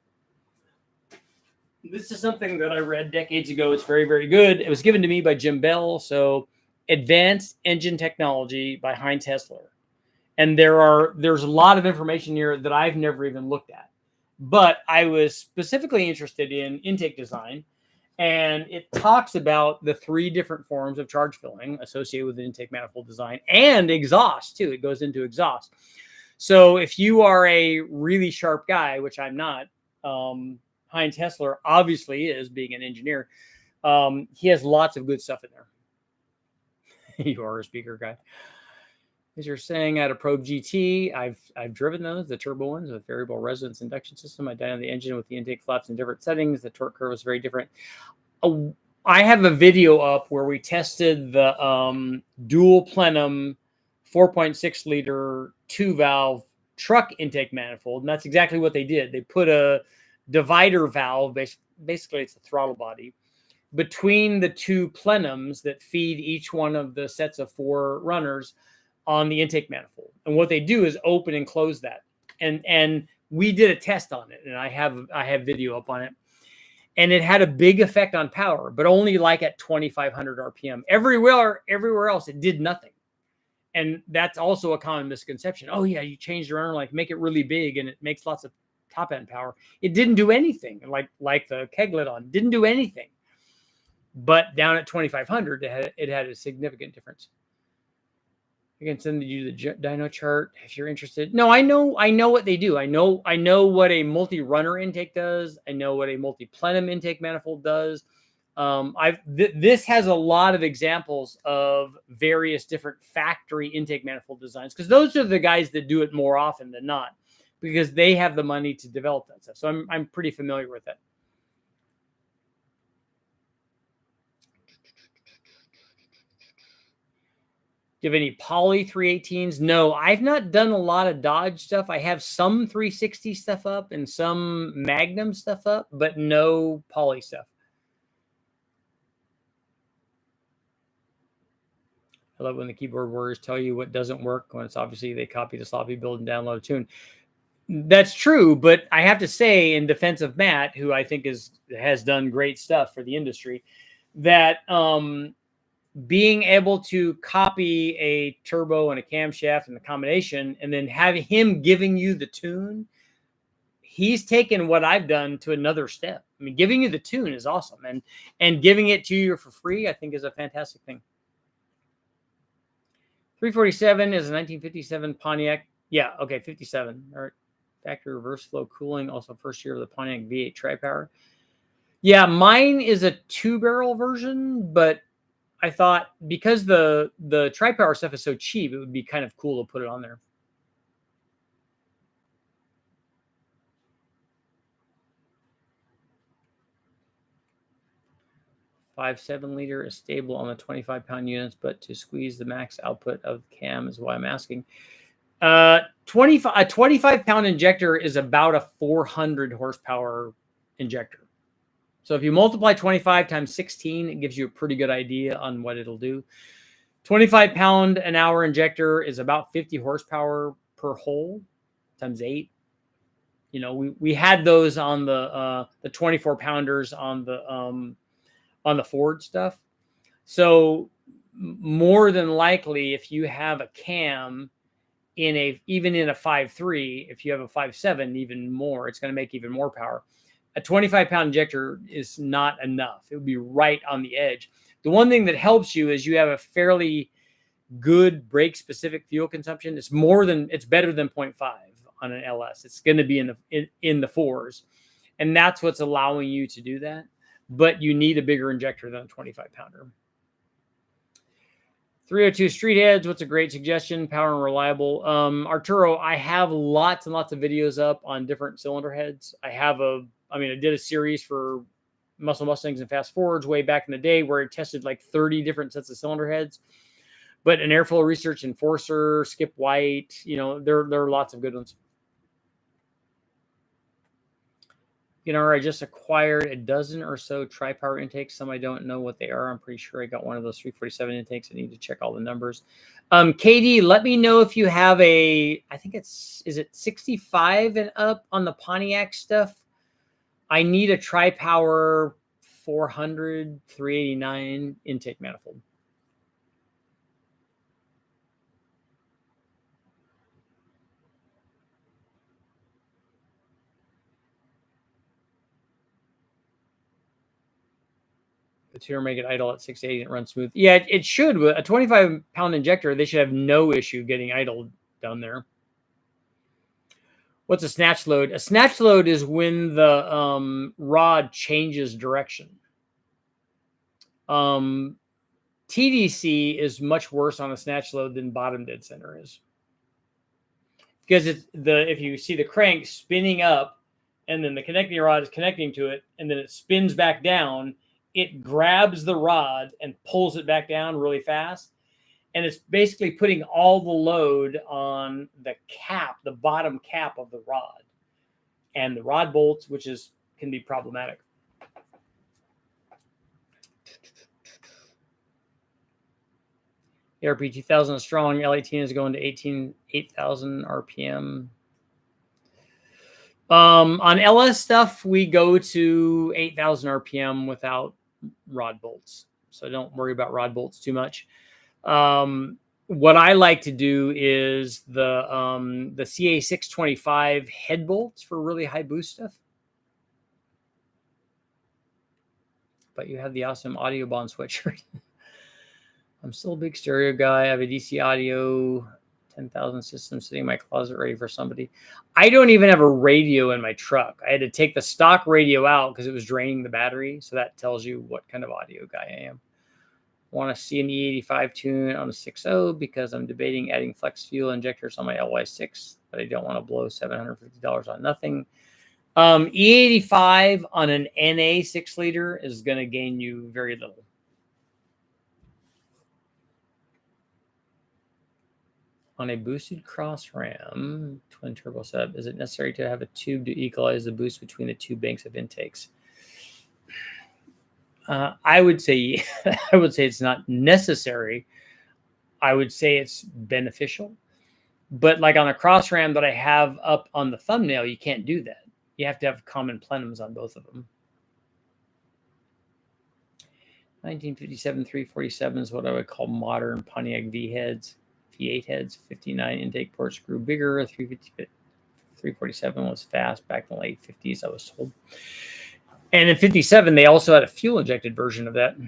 This is something that I read decades ago. It's very, very good. It was given to me by Jim Bell. So, Advanced Engine Technology by Heinz Hessler. And there's a lot of information here that I've never even looked at. But I was specifically interested in intake design. And it talks about the 3 different forms of charge filling associated with the intake manifold design and exhaust, too. It goes into exhaust. So if you are a really sharp guy, which I'm not, Heinz Hessler obviously is, being an engineer. He has lots of good stuff in there. You are a speaker guy. As you're saying, I had a Probe GT. I've driven those, the turbo ones with variable resonance induction system. I dynoed the engine with the intake flaps in different settings. The torque curve is very different. I have a video up where we tested the dual plenum 4.6 liter 2-valve truck intake manifold, and that's exactly what they did. They put a divider valve, basically it's a throttle body, between the 2 plenums that feed each one of the sets of 4 runners on the intake manifold. And what they do is open and close that. And we did a test on it, and I have video up on it. And it had a big effect on power, but only like at 2,500 RPM. Everywhere else, it did nothing. And that's also a common misconception. Oh yeah, you change the runner, like make it really big, and it makes lots of top end power. It didn't do anything. Like the keglet on, didn't do anything. But down at 2,500, it had a significant difference. I can send you the dyno chart if you're interested. No, I know what they do. I know what a multi-runner intake does. I know what a multi-plenum intake manifold does. This has a lot of examples of various different factory intake manifold designs, because those are the guys that do it more often than not, because they have the money to develop that stuff. So I'm pretty familiar with it. Do you have any poly 318s? No, I've not done a lot of Dodge stuff. I have some 360 stuff up and some Magnum stuff up, but no poly stuff. I love when the keyboard warriors tell you what doesn't work, when it's obviously they copy the sloppy build and download a tune. That's true, but I have to say, in defense of Matt, who I think has done great stuff for the industry, that being able to copy a turbo and a camshaft and the combination, and then have him giving you the tune, he's taken what I've done to another step. I mean, giving you the tune is awesome, and giving it to you for free, I think, is a fantastic thing. 347 is a 1957 Pontiac. Yeah, okay, 57. All right. Factory reverse flow cooling, also first year of the Pontiac V8 tri-power. Yeah, mine is a 2-barrel version, but I thought because the tri-power stuff is so cheap, it would be kind of cool to put it on there. Five 7-liter is stable on the 25-pound units, but to squeeze the max output of cam is why I'm asking. A 25-pound injector is about a 400 horsepower injector. So if you multiply 25 times 16, it gives you a pretty good idea on what it'll do. 25-pound an hour injector is about 50 horsepower per hole times 8. You know, we had those on the 24-pounders on the Ford stuff. So more than likely, if you have a cam even in a 5.3, if you have a 5.7, even more, it's going to make even more power. A 25-pound injector is not enough. It would be right on the edge. The one thing that helps you is you have a fairly good brake-specific fuel consumption. It's better than 0.5 on an LS. It's going to be in the 4s, and that's what's allowing you to do that. But you need a bigger injector than a 25-pounder. 302 street heads. What's a great suggestion? Power and reliable. Arturo, I have lots and lots of videos up on different cylinder heads. I did a series for Muscle Mustangs and Fast Forwards way back in the day where I tested like 30 different sets of cylinder heads. But an Airflow Research Enforcer, Skip White, you know, there are lots of good ones. You know, I just acquired a dozen or so tri-power intakes. Some I don't know what they are. I'm pretty sure I got one of those 347 intakes. I need to check all the numbers. KD, let me know if you have a, I think is it 65 and up on the Pontiac stuff? I need a tri-power 400, 389 intake manifold. The tuner make it idle at 680 and it runs smooth. Yeah, it should. With a 25-pound injector, they should have no issue getting idled down there. What's a snatch load? A snatch load is when the rod changes direction. TDC is much worse on a snatch load than bottom dead center is. Because it's if you see the crank spinning up and then the connecting rod is connecting to it and then it spins back down, it grabs the rod and pulls it back down really fast. And it's basically putting all the load on the cap, the bottom cap of the rod. And the rod bolts, which can be problematic. ARP 2000 is strong. L18 is going to 8,000 RPM. On LS stuff, we go to 8,000 RPM without rod bolts. So don't worry about rod bolts too much. What I like to do is the CA625 head bolts for really high boost stuff. But you have the awesome audio bond sweatshirt. I'm still a big stereo guy. I have a DC audio 10,000 system sitting in my closet ready for somebody. I don't even have a radio in my truck. I had to take the stock radio out because it was draining the battery. So that tells you what kind of audio guy I am. I want to see an E85 tune on a 6.0 because I'm debating adding flex fuel injectors on my LY6, but I don't want to blow $750 on nothing. E85 on an NA 6-liter is going to gain you very little. On a boosted cross ram, twin turbo setup, is it necessary to have a tube to equalize the boost between the two banks of intakes? I would say it's not necessary. I would say it's beneficial. But like on a cross ram that I have up on the thumbnail, you can't do that. You have to have common plenums on both of them. 1957 347 is what I would call modern Pontiac V heads. V8 heads, 59 intake ports grew bigger. 347 was fast back in the late 50s, I was told. And in 57, they also had a fuel-injected version of that.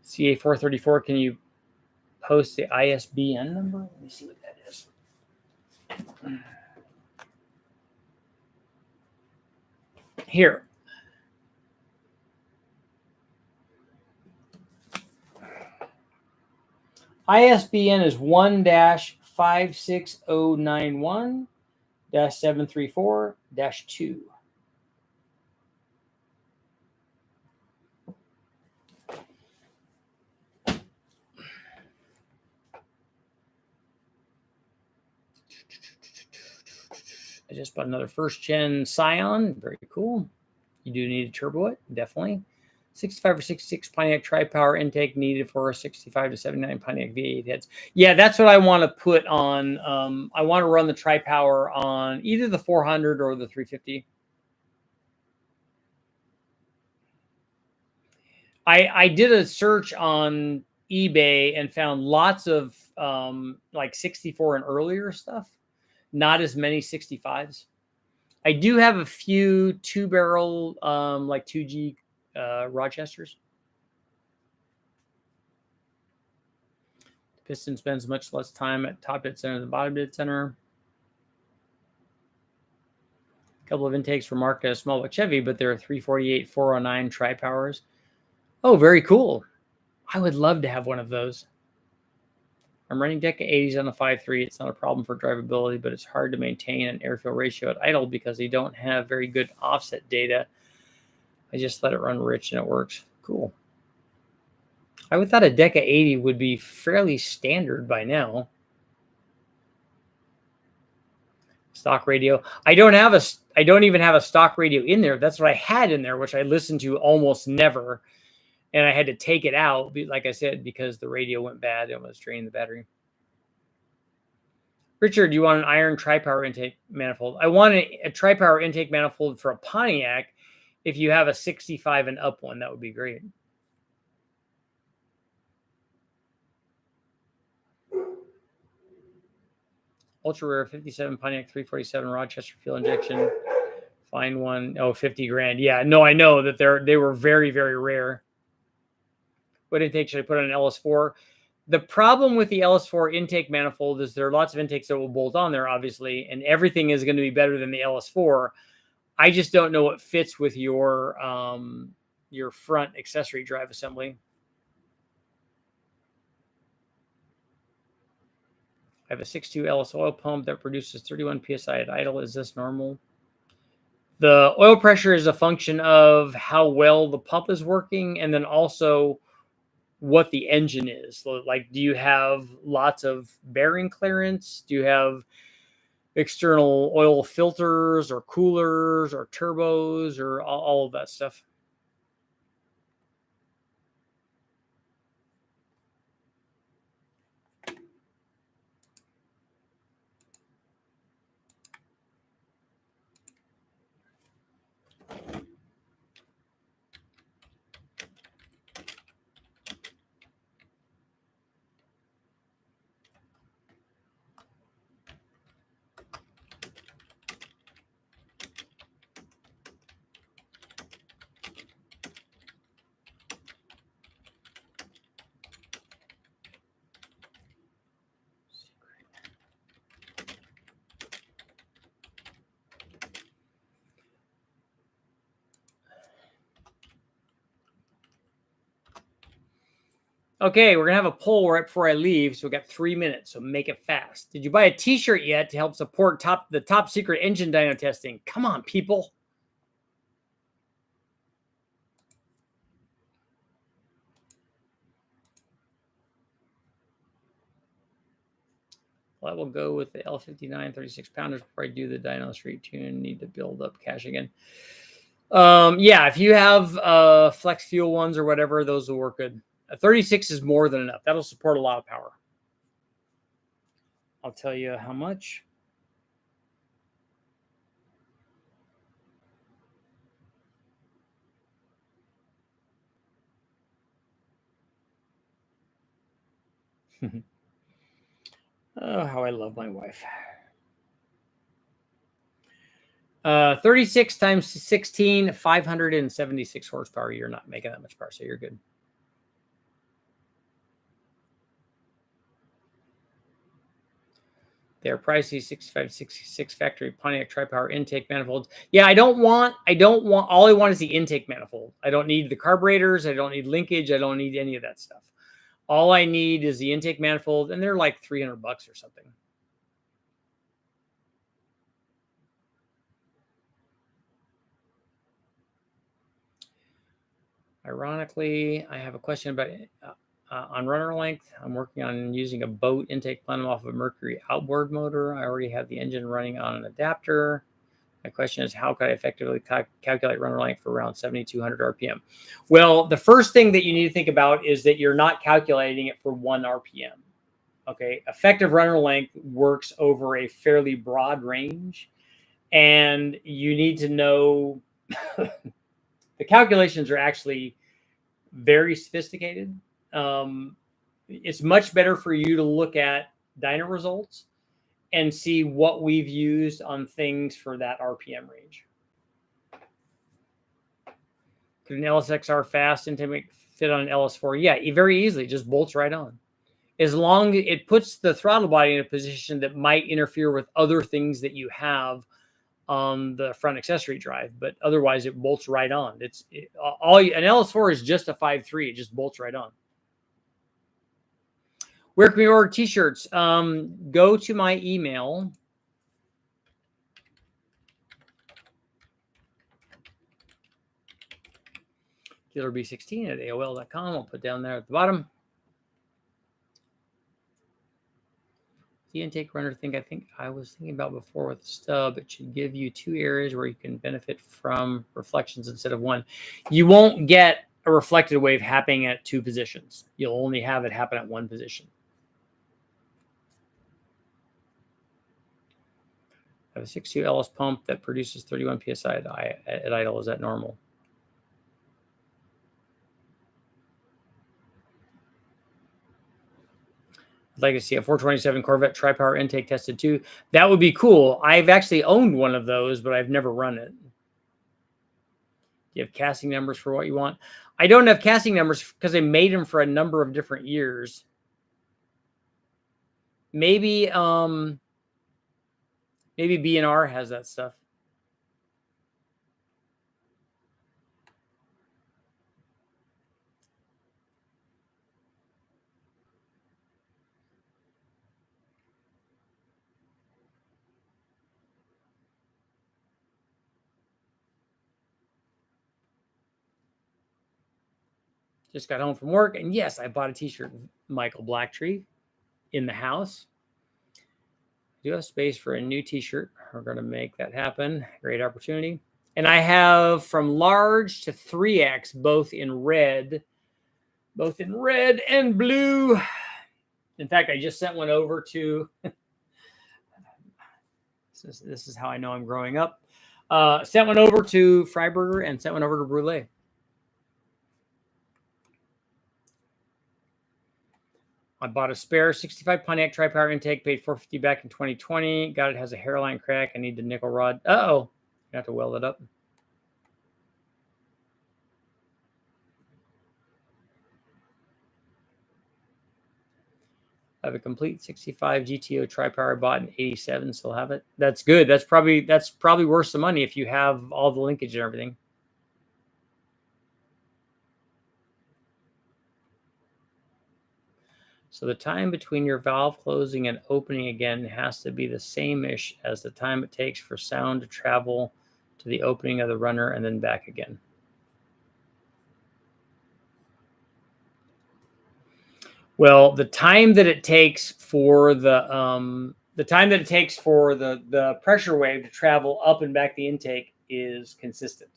CA434, can you post the ISBN number? Let me see what that is. Here. ISBN is 1-56091-734-2. I just bought another first-gen Scion. Very cool. You do need a turbo it, definitely. 65 or 66 Pontiac tri-power intake needed for 65 to 79 Pontiac V8 heads. Yeah, that's what I want to put on. I want to run the tri-power on either the 400 or the 350. I did a search on eBay and found lots of like 64 and earlier stuff. Not as many 65s. I do have a few 2-barrel like 2G Rochesters. The piston spends much less time at top dead center than bottom dead center. A couple of intakes were marked as small like Chevy, but there are 348, 409 tri-powers. Oh, very cool. I would love to have one of those. I'm running Deca 80s on a 5.3. It's not a problem for drivability, but it's hard to maintain an air-fuel ratio at idle because they don't have very good offset data. I just let it run rich and it works. Cool. I would thought a Deca 80 would be fairly standard by now. Stock radio. I don't even have a stock radio in there. That's what I had in there, which I listened to almost never. And I had to take it out, like I said, because the radio went bad and was draining the battery. Richard, you want an iron tri-power intake manifold? I want a tri-power intake manifold for a Pontiac. If you have a 65 and up one, that would be great. Ultra rare 57 Pontiac 347 Rochester fuel injection. Find one. Oh, 50 grand. Yeah, no, I know that they were very, very rare. What intake should I put on an LS4? The problem with the LS4 intake manifold is there are lots of intakes that will bolt on there, obviously, and everything is going to be better than the LS4. I just don't know what fits with your front accessory drive assembly. I have a 6.2 LS oil pump that produces 31 psi at idle. Is this normal? The oil pressure is a function of how well the pump is working, and then also what the engine is. So, like, do you have lots of bearing clearance? Do you have external oil filters or coolers or turbos or all of that stuff? Okay, we're going to have a poll right before I leave, so we got 3 minutes, so make it fast. Did you buy a t-shirt yet to help support the top secret engine dyno testing? Come on, people. Well, I will go with the L59 36 pounders before I do the dyno street tune. Need to build up cash again. Yeah, if you have flex fuel ones or whatever, those will work good. A 36 is more than enough. That'll support a lot of power. I'll tell you how much. Oh, how I love my wife. 36 times 16, 576 horsepower. You're not making that much power, so you're good. They're pricey. 6566 factory Pontiac tri-power intake manifolds. Yeah, I don't want all I want is the intake manifold. I don't need the carburetors, I don't need linkage, I don't need any of that stuff. All I need is the intake manifold, and they're like $300 or something. Ironically, I have a question about on runner length. I'm working on using a boat intake plenum off of a Mercury outboard motor. I already have the engine running on an adapter. My question is, how could I effectively calculate runner length for around 7,200 RPM? Well, the first thing that you need to think about is that you're not calculating it for 1 RPM. Okay, effective runner length works over a fairly broad range, and you need to know the calculations are actually very sophisticated. It's much better for you to look at dyno results and see what we've used on things for that RPM range. Could an LSXR fast intake fit on an LS4? Yeah, very easily. Just bolts right on. As long as it puts the throttle body in a position that might interfere with other things that you have on the front accessory drive, but otherwise it bolts right on. An LS4 is just a 5.3. It just bolts right on. Where can we order t-shirts? Go to my email. dealerb16 at AOL.com. I'll put down there at the bottom. The intake runner thing, I think I was thinking about before with the stub, it should give you 2 areas where you can benefit from reflections instead of 1. You won't get a reflected wave happening at 2 positions. You'll only have it happen at 1 position. I have a 6.2 LS pump that produces 31 PSI at idle. Is that normal? I'd like to see a 427 Corvette tri-power intake tested too. That would be cool. I've actually owned one of those, but I've never run it. Do you have casting numbers for what you want? I don't have casting numbers because I made them for a number of different years. Maybe maybe B&R has that stuff. Just got home from work, and yes, I bought a t-shirt, Michael Blacktree, in the house. I do have space for a new t-shirt. We're going to make that happen. Great opportunity. And I have from large to 3X, both in red and blue. In fact, I just sent one over to, this is how I know I'm growing up. Sent one over to Freiburger and sent one over to Brule. I bought a spare 65 Pontiac tri-power intake, paid $450 back in 2020. Got it, has a hairline crack. I need the nickel rod. Uh-oh. You have to weld it up. I have a complete 65 GTO tri-power bought in 87. Still have it. That's good. That's probably worth some money if you have all the linkage and everything. So the time between your valve closing and opening again has to be the same-ish as the time it takes for sound to travel to the opening of the runner and then back again. Well, the time that it takes for the pressure wave to travel up and back the intake is consistent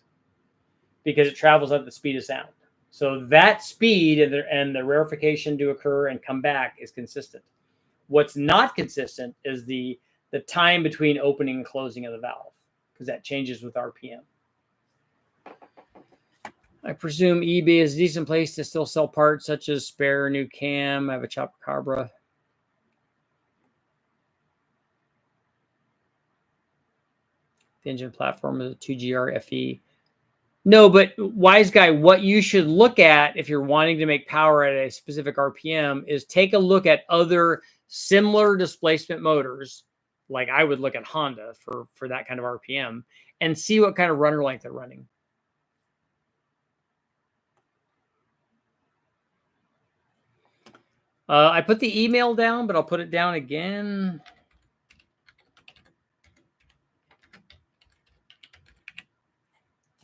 because it travels at the speed of sound. So that speed and the rarefication to occur and come back is consistent. What's not consistent is the time between opening and closing of the valve, because that changes with RPM. I presume eBay is a decent place to still sell parts such as spare new cam. I have a Chopper. The engine platform is a 2GR FE. No, but wise guy, what you should look at if you're wanting to make power at a specific RPM is take a look at other similar displacement motors, like I would look at Honda for that kind of RPM, and see what kind of runner length they're running. I put the email down, but I'll put it down again.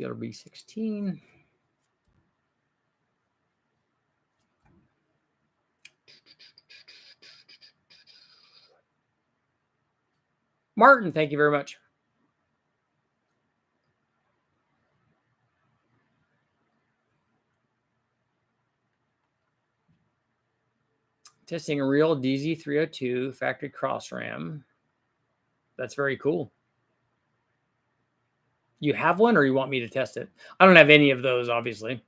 DLB16. Martin, thank you very much. Testing a real DZ302 factory cross ram. That's very cool. You have one, or you want me to test it? I don't have any of those, obviously.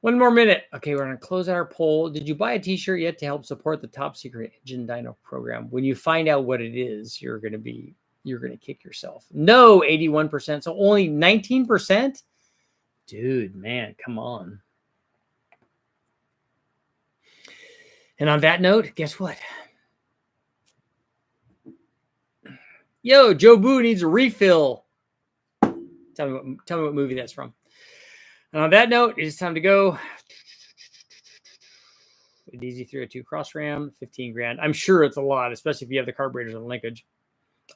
One more minute. Okay, we're going to close out our poll. Did you buy a t-shirt yet to help support the top secret engine dyno program? When you find out what it is, you're going to kick yourself. No, 81%. So only 19%? Dude, man, come on. And on that note, guess what? Yo, Joe Boo needs a refill. Tell me what movie that's from. And on that note, it is time to go. A DZ302 cross ram, 15 grand. I'm sure it's a lot, especially if you have the carburetors and linkage.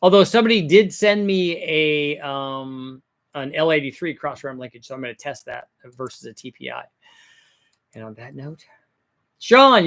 Although somebody did send me an L83 cross ram linkage, so I'm going to test that versus a TPI. And on that note, Sean,